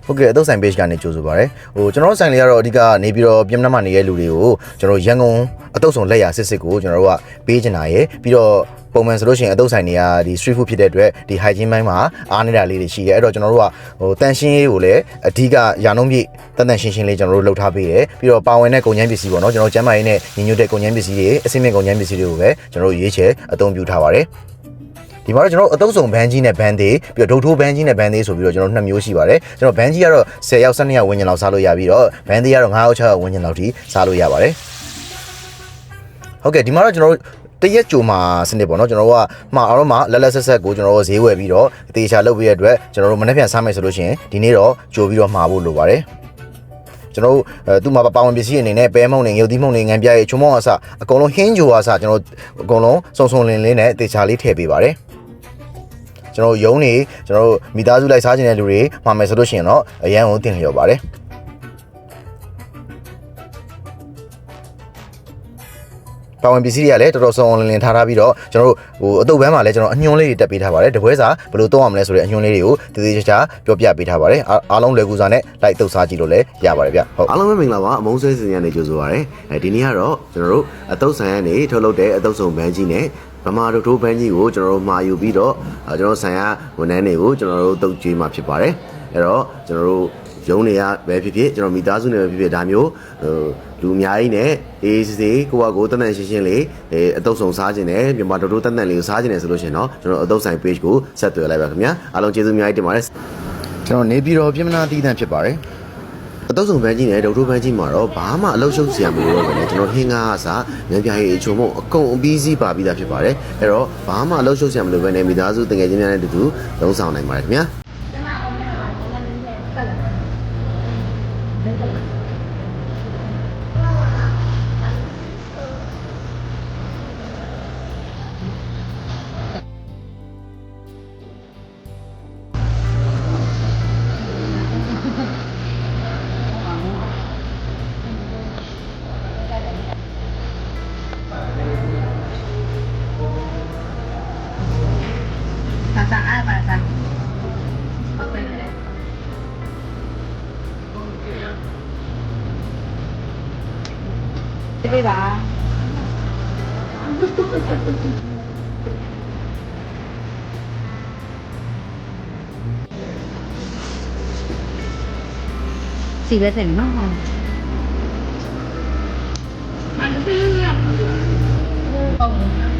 ဟုတ်ကဲ့အတုတ်ဆိုင် page ကနေကြိုဆိုပါရစေဟိုကျွန်တော်တို့ဆိုင်လေးကတော့အဓိကနေပြီးတော့ပြင်နှက်မှနေတဲ့လူတွေကိုကျွန်တော်ရန်ကုန်အတုတ်ဆောင်လက်ရာစစ်ကိုကျွန်တော်တို့ကပေးချင်တာရယ်ပြီးတော့ပုံမှန်ဆိုလို့ရှိရင်အတုတ်ဆိုင်တွေကဒီ street food ဖြစ်တဲ့အတွက်ဒီ hygiene ဘိုင်းမှာအားနေတာလေးတွေရှိတယ်အဲ့တော့ကျွန်တော်တို့ကဟိုတန်ရှင်းရေးကိုလည်းအဓိကရာနှုန်းပြည့်တန်ရှင်းလေးကျွန်တော်တို့လှုပ်ထားပေးတယ်ပြီးတော့ပါဝင်တဲ့ကုန်ကျန်းပစ္စည်းပေါ့နော်ကျွန်တော်ကျမ်းမာရေးနဲ့ညီညွတ်တဲ့ကုန်ကျန်းပစ္စည်းတွေအစိမ့်မြင့်ကုန်ကျန်းပစ္စည်းတွေကိုပဲကျွန်တော်တို့ရွေးချယ်အသုံးပြုထားပါတယ်ဒီမှာတော့ကျွန်တော်အတုံးစုံဘန်းကြီးနဲ့ဘန်းသေးပြီးတော့ဒုတ်ထိုးဘန်းကြီးနဲ့ဘန်းသေးဆိုပြီးတော့ကျွန်တော်2မျိုးရှိပါတယ်ကျွန်တော်ဘန်းကြီးကတော့10ယောက်12ယောက်ဝန်းကျင်လောက်စားလို့ရပြီးတော့ဘန်းသေးကတော့9ယောက်6ယောက်ဝန်းကျင်လောက်ထိစားလို့ရပါတယ်ဟုတ်ကဲ့ဒီမှာတော့ကျွန်တော်တရက်ကြိုမှာစနစ်ပေါ့နော်ကျွန်တော်တို့ကမှာအောင်တော့မှလက်လက်ဆက်ဆက်ကိုကျွန်တော်တို့ဈေးဝယ်ပြီးတော့အသေးချာလုပ်ပြီးတဲ့အတွက်ကျွန်တော်တို့မနေ့ပြန်စားမယ်ဆိုလို့ရှိရင်ဒီနေ့တော့ကြိုပြီးတော့မှာဖို့လိုပါတယ်ကျွန်တော်တို့သူ့မှာပါဝင်ပစ္စည်းအနေနဲ့ပဲမုံနေရုပ်သီးမုံနေငံပြားရဲ့ချုံမောင်းအစအကုန်လုံးဟင်းဂျိုအစကျွန်တော်အကုန်လုံးစုံစုံလင်းလင်းနဲ့အသေးချာလေးထည့်ပေးပါတယ်ကျွန်တော်ရုံးနေကျွန်တော်တို့မိသားစုလိုက်စားခြင်းတဲ့လူတွေမှာမယ်ဆိုလို့ရှိရင်တော့အရန်ကိုတင်လျော်ပါတယ်ပါဝင်ပစ္စည်းတွေကလည်းတော်တော်စုံအောင်လင်းထားပြီးတော့ကျွန်တော်တို့ဟိုအတုပ်ပန်းမှာလည်းကျွန်တော်အညွှန်းလေးတွေတက်ပေးထားပါတယ်တပွဲစာဘယ်လိုသုံးရမလဲဆိုတဲ့အညွှန်းလေးတွေကိုတည်တည်ချာချာပြောပြပေးထားပါတယ်အားလုံးလွယ်ကူစွာနဲ့လိုက်တုပ်စားကြည့်လို့လည်းရပါတယ်ဗျဟုတ်အားလုံးပဲမင်္ဂလာပါအမုန်းဆွဲစင်ရနေကြိုဆိုပါရစေဒီနေ့ကတော့ကျွန်တော်တို့အတုပ်ဆိုင်ကနေထုတ်လုပ်တဲ့အတုပ်စုံဘန်းကြီးနဲ့ဗမာတို့ထိုးဘန်းကြီးကိုကျွန်တော်တို့မှာယူပြီးတော့ကျွန်တော်ဆိုင်ရဝန်ထမ်းတွေကိုကျွန်တော်တို့တုပ်ကြွေးမှာဖြစ်ပါတယ်အဲ့တော့ကျွန်တော်တို့ရုံးတွေကပဲဖြစ်ဖြစ်ကျွန်တော်မိသားစုနဲ့ပဲဖြစ်ဖြစ်ဒါမျိုးလူအများကြီးနဲ့အေးစေးကိုကကိုတန်တန်ရှင်းရှင်းလေးအတုပ်ဆောင်စားခြင်းနဲ့မြန်မာတို့တန်တန်လေးကိုစားခြင်းနဲ့ဆိုလို့ရှိရင်တော့ကျွန်တော်အတုပ်ဆိုင် page ကိုဆက်သွယ်လိုက်ပါခင်ဗျာအားလုံးကျေးဇူးအများကြီးတင်ပါတယ်ကျွန်တော်နေပြည်တော်ပြင်မနာတည်တံ့ဖြစ်ပါတယ်အတုပ်ဆောင်ဘန်းကြီးနဲ့ဒုတ်ထိုးဘန်းကြီးမှာတော့ဘာမှအလုပ်ရှုပ်စရာမလိုတော့ဘူးလေကျွန်တော်ဟင်းကားအစားဉာဏ်ပြရေးအချုံမုံအကုန်အပြီးစီးပါပြီးသားဖြစ်ပါတယ်အဲ့တော့ဘာမှအလုပ်ရှုပ်စရာမလိုဘဲနဲ့မိသားစုတကယ်ချင်းများနဲ့အတူတူလုံးဆောင်နိုင်ပါတယ်ခင်ဗျာပေးပါစီပဲတယ်နော်ဟုတ်